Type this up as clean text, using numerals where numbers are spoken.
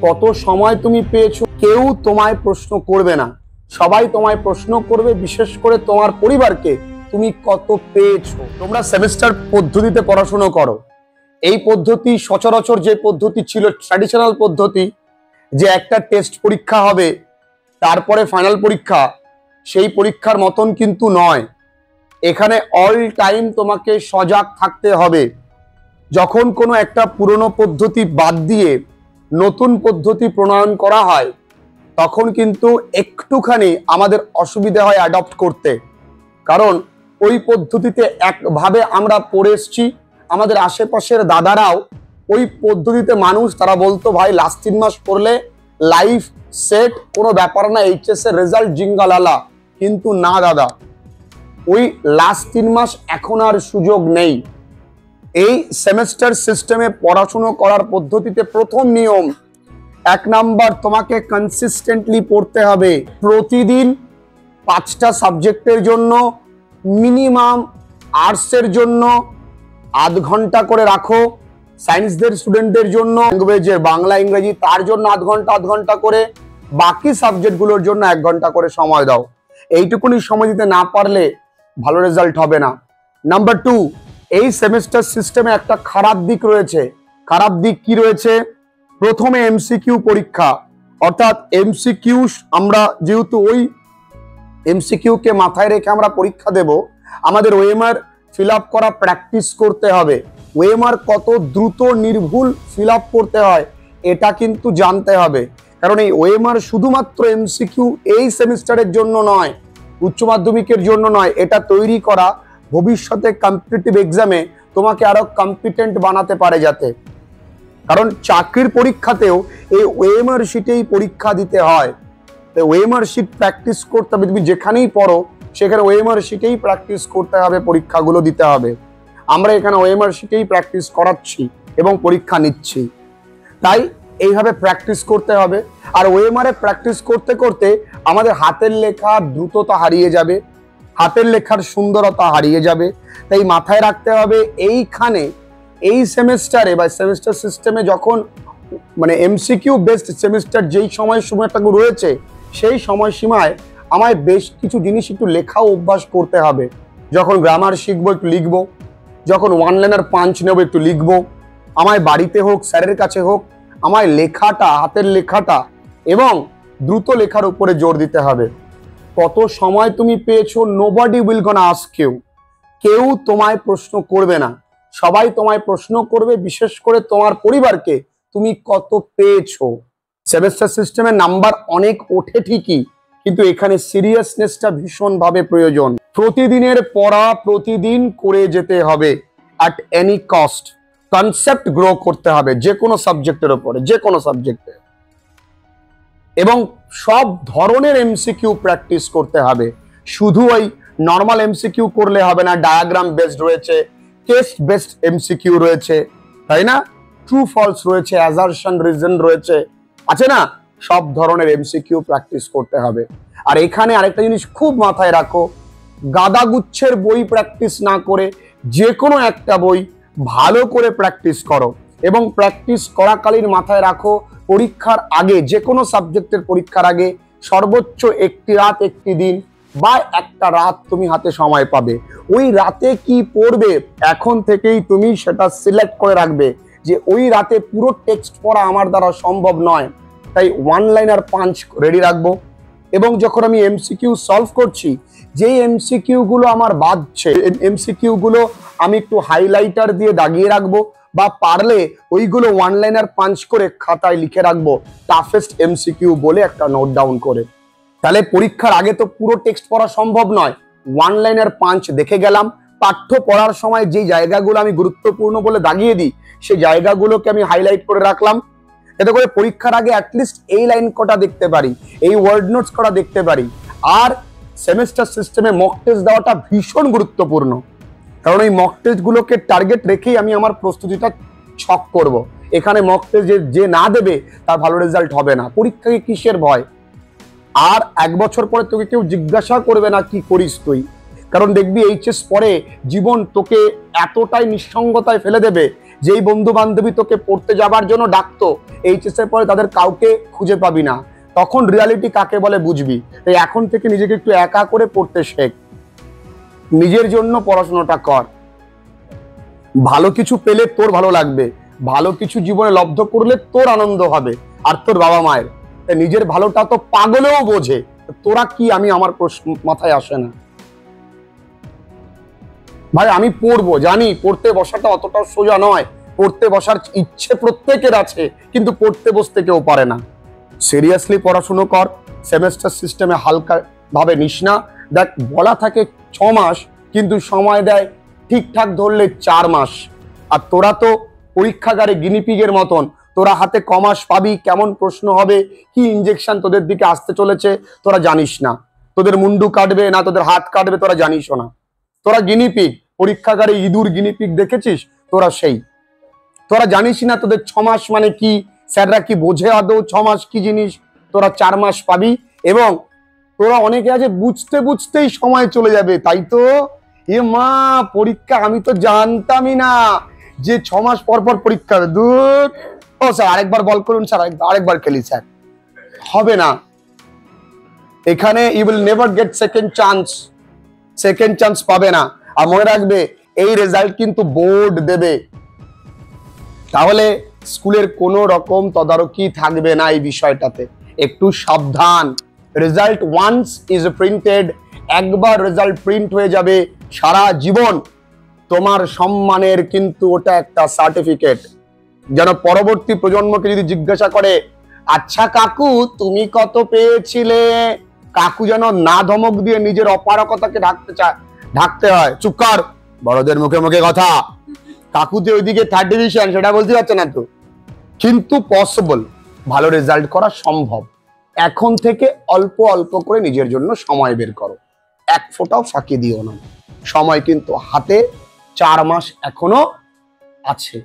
কত সময় তুমি পেয়েছো কেউ তোমায় প্রশ্ন করবে না, সবাই তোমায় প্রশ্ন করবে, বিশেষ করে তোমার পরিবারকে তুমি কত পেয়েছো। তোমরা সেমিস্টার পদ্ধতিতে পড়াশোনা করো। এই পদ্ধতি সচরাচর যে পদ্ধতি ছিল ট্র্যাডিশনাল পদ্ধতি, যে একটা টেস্ট পরীক্ষা হবে তারপরে ফাইনাল পরীক্ষা, সেই পরীক্ষার মতন কিন্তু নয়। এখানে অল টাইম তোমাকে সজাগ থাকতে হবে। যখন কোনো একটা পুরনো পদ্ধতি বাদ দিয়ে নতুন পদ্ধতি প্রণয়ন করা হয় তখন কিন্তু একটুখানি আমাদের অসুবিধা হয় অ্যাডপ্ট করতে, কারণ ওই পদ্ধতিতে একভাবে আমরা পড়ে এসছি। আমাদের আশেপাশের দাদারাও ওই পদ্ধতিতে মানুষ, তারা বলতো ভাই লাস্ট 3 মাস পড়লে লাইফ সেট, কোনো ব্যাপার না, এইচএস এর রেজাল্ট জিঙ্গালালা। কিন্তু না দাদা, ওই লাস্ট 3 মাস এখন আর সুযোগ নেই। এই সেমেস্টার সিস্টেমে পড়াশোনা করার পদ্ধতিতে প্রথম নিয়ম, 1 নাম্বার, তোমাকে কনসিস্টেন্টলি পড়তে হবে। প্রতিদিন 5টা সাবজেক্টের জন্য মিনিমাম, আর্টসের জন্য আধ ঘন্টা করে রাখো, সায়েন্সদের স্টুডেন্টদের জন্য ল্যাঙ্গুয়েজের বাংলা ইংরেজি তার জন্য আধ ঘন্টা করে, বাকি সাবজেক্টগুলোর জন্য 1 ঘন্টা করে সময় দাও। এইটুকুনি সময় দিতে না পারলে ভালো রেজাল্ট হবে না। নাম্বার 2, এই সেমিস্টার সিস্টেমে একটা খারাপ দিক রয়েছে। খারাপ দিক কি রয়েছে? প্রথমে এমসিকিউ পরীক্ষা, অর্থাৎ এমসিকিউ, আমরা যেহেতু ওই এমসিকিউ কে মাথায় রেখে আমরা পরীক্ষা দেব, আমাদের ওএমআর ফিল আপ করা প্র্যাকটিস করতে হবে। ওএমআর কত দ্রুত নির্ভুল ফিল আপ করতে হয় এটা কিন্তু জানতে হবে, কারণ এই ওএমআর শুধুমাত্র এমসিকিউ এই সেমিস্টারের জন্য নয়, উচ্চ মাধ্যমিকের জন্য নয়, এটা তৈরি করা ভবিষ্যতে কম্পিটিটিভ এক্সামে তোমাকে আরো কম্পিটেন্ট বানাতে পারে যাতে। কারণ চাকরির পরীক্ষাতেও এই ওএমআর শিটেই পরীক্ষা দিতে হয়। ওএমআর শিট প্র্যাকটিস করতে হবে। তুমি যেখানেই পড়ো সেখানে ওএমআর শিটেই প্র্যাকটিস করতে হবে, পরীক্ষাগুলো দিতে হবে। আমরা এখানে ওএমআর শিটেই প্র্যাকটিস করাচ্ছি এবং পরীক্ষা নিচ্ছি, তাই এইভাবে প্র্যাকটিস করতে হবে। আর ওএমআর প্র্যাকটিস করতে করতে আমাদের হাতের লেখার দ্রুততা হারিয়ে যাবে, হাতের লেখার সুন্দরতা হারিয়ে যাবে। তাই মাথায় রাখতে হবে, এইখানে এই সেমিস্টারে বা সেমিস্টার সিস্টেমে যখন মানে এমসিকিউ বেসড সেমিস্টার যেই সময়টা রয়েছে, সেই সময়সীমায় আমায় বেশ কিছু জিনিস একটু লেখাও অভ্যাস করতে হবে। যখন গ্রামার শিখবো একটু লিখবো, যখন ওয়ান লাইনার পাঞ্চ নেবো একটু লিখবো, আমায় বাড়িতে হোক স্যারের কাছে হোক আমায় লেখাটা, হাতের লেখাটা এবং দ্রুত লেখার উপরে জোর দিতে হবে। কত সময় তুমি পেয়েছো, nobody will gonna ask you. কেউ তোমায় প্রশ্ন করবে না, সবাই তোমায় প্রশ্ন করবে, বিশেষ করে তোমার পরিবারকে তুমি কত পেয়েছো। সেমিস্টার সিস্টেমে নাম্বার অনেক ওঠে ঠিকই, কিন্তু এখানে সিরিয়াসনেসটা ভীষণভাবে প্রয়োজন। প্রতিদিনের পড়া প্রতিদিন করে যেতে হবে at any cost. Concept grow করতে হবে যে কোনো সাবজেক্টের উপরে, যে কোনো সাবজেক্টে, এবং সব ধরনের এমসিকিউ প্র্যাকটিস করতে হবে। শুধু ওই নর্মাল এমসিকিউ করলে হবে না, ডায়াগ্রাম বেসড রয়েছে, টেস্ট বেসড এমসিকিউ রয়েছে, তাই না, ট্রু ফলস রয়েছে, অ্যাজারশন রিজন রয়েছে, আছে না, সব ধরনের এমসিকিউ প্র্যাকটিস করতে হবে। আর এখানে আরেকটা জিনিস খুব মাথায় রাখো, গাদাগুচ্ছের বই প্র্যাকটিস না করে যে কোনো একটা বই ভালো করে প্র্যাকটিস করো, এবং প্র্যাকটিস করাকালীন মাথায় রাখো, পরীক্ষার আগে, যে কোনো সাবজেক্টের পরীক্ষার আগে সর্বোচ্চ একটি রাত, একটি দিন বা একটা রাত তুমি হাতে সময় পাবে। ওই রাতে কি পড়বে এখন থেকেই তুমি সেটা সিলেক্ট করে রাখবে, যে ওই রাতে পুরো টেক্সট পড়া আমার দ্বারা সম্ভব নয়, তাই ওয়ান লাইনার পাঞ্চ রেডি রাখবো। এবং যখন আমি এমসিকিউ সলভ করছি, যেই এমসিকিউ গুলো আমার বাদছে, এমসিকিউ গুলো আমি একটু হাইলাইটার দিয়ে দাগিয়ে রাখবো, বা পারলে ওইগুলো ওয়ান লাইনার পাঞ্চ করে খাতায় লিখে রাখবো, টাফেস্ট এমসিকিউ বলে একটা নোট ডাউন করে। তাহলে পরীক্ষার আগে তো পুরো টেক্সট পড়া সম্ভব নয়, ওয়ান লাইনার পাঞ্চ দেখে গেলাম, পাঠ্য পড়ার সময় যে জায়গাগুলো আমি গুরুত্বপূর্ণ বলে দাগিয়ে দিই সেই জায়গাগুলোকে আমি হাইলাইট করে রাখলাম, এতে করে পরীক্ষার আগে অ্যাটলিস্ট এই লাইন কটা দেখতে পারি, এই ওয়ার্ড নোটস কটা দেখতে পারি। আর সেমিস্টার সিস্টেমে মক টেস্ট দেওয়াটা ভীষণ গুরুত্বপূর্ণ, কারণ এই মক টেস্ট গুলোকে টার্গেট রেখেই আমি আমার প্রস্তুতিটা ছক করব। এখানে মক টেস্ট যে না দেবে তার ভালো রেজাল্ট হবে না। পরীক্ষাকে কিসের ভয়? আর 1 বছর পরে তোকে কেউ জিজ্ঞাসা করবে না কি করিস তুই, কারণ দেখবি এইচএস পরে জীবন তোকে এতটাই নিঃসঙ্গতায় ফেলে দেবে যেই বন্ধু বান্ধবী তোকে পড়তে যাবার জন্য ডাকতো, এইচএস এর পরে তাদের কাউকে খুঁজে পাবি না। তখন রিয়ালিটি কাকে বলে বুঝবি। তাই এখন থেকে নিজেকে একটু একা করে পড়তে শেখ, নিজের জন্য পড়াশোনাটা কর। ভালো কিছু পেলে তোর ভালো লাগবে, ভালো কিছু জীবনে লব্ধ করলে তোর আনন্দ হবে আর তোর বাবা মায়ের। নিজের ভালোটা তো পাগলেও বোঝে, তোরা কি আমি আমার প্রশ্ন মাথায় আসে না ভাই। আমি পড়বো জানি, পড়তে বসাটা অতটাও সোজা নয়, পড়তে বসার ইচ্ছে প্রত্যেকের আছে, কিন্তু পড়তে বসতে কেউ পারে না। সিরিয়াসলি পড়াশুনো কর, সেমেস্টার সিস্টেমে হালকা ভাবে নিস না। দেখ বলা থাকে 6 মাস, কিন্তু সময় দেয় ঠিকঠাক ধরলে 4 মাস। আর তোরা তো পরীক্ষাগারে গিনিপিগের মতন, তোরা হাতে কমাস পাবি, কেমন প্রশ্ন হবে, কি ইনজেকশন তোদের দিকে আসতে চলেছে তোরা জানিস না। তোদের মুন্ডু কাটবে না তোদের হাত কাটবে তোরা জানিসও না। তোরা গিনিপিগ, পরীক্ষাগারে ইঁদুর গিনিপিগ দেখেছিস, তোরা সেই। তোরা জানিস না তোদের 6 মাস মানে কি, স্যাররা কি বোঝে আদৌ 6 মাস কি জিনিস। তোরা 4 মাস পাবি, এবং তোরা অনেকে আছে বুঝতে বুঝতেই সময় চলে যাবে। তাই তো এ মা পরীক্ষা, আমি তো জানতামই না যে 6 মাস পর পর পরীক্ষা হবে। দূর, ও স্যার আরেকবার বল করুন স্যার, আরেকবার খেলি স্যার, হবে না। এখানে you will never get second chance পাবে না। আর মনে রাখবে এই রেজাল্ট কিন্তু বোর্ড দেবে, তাহলে স্কুলের কোনো রকম তদারকি থাকবে না এই বিষয়টাতে। একটু সাবধান। রেজাল্ট ওয়ান্স ইজ প্রিন্টেড, একবার রেজাল্ট প্রিন্ট হয়ে যাবে, সারা জীবন তোমার সম্মানের কিন্তু ওটা একটা সার্টিফিকেট। যেন পরবর্তী প্রজন্মকে যদি জিজ্ঞাসা করে আচ্ছা কাকু তুমি কত পেয়েছিলে, কাকু যেন না ধমক দিয়ে নিজের অপারগতাকে ঢাকতে হয়। চুপ কর, বড়দের মুখে মুখে কথা। কাকুতে ওইদিকে 3rd ডিভিশন সেটা বলতে পারছে না তো, কিন্তু পসিবল, ভালো রেজাল্ট করা সম্ভব। এখন থেকে অল্প অল্প করে নিজের জন্য সময় বের করো, এক ফোঁটাও ফাঁকি দিও না। সময় কিন্তু হাতে 4 মাস এখনো আছে।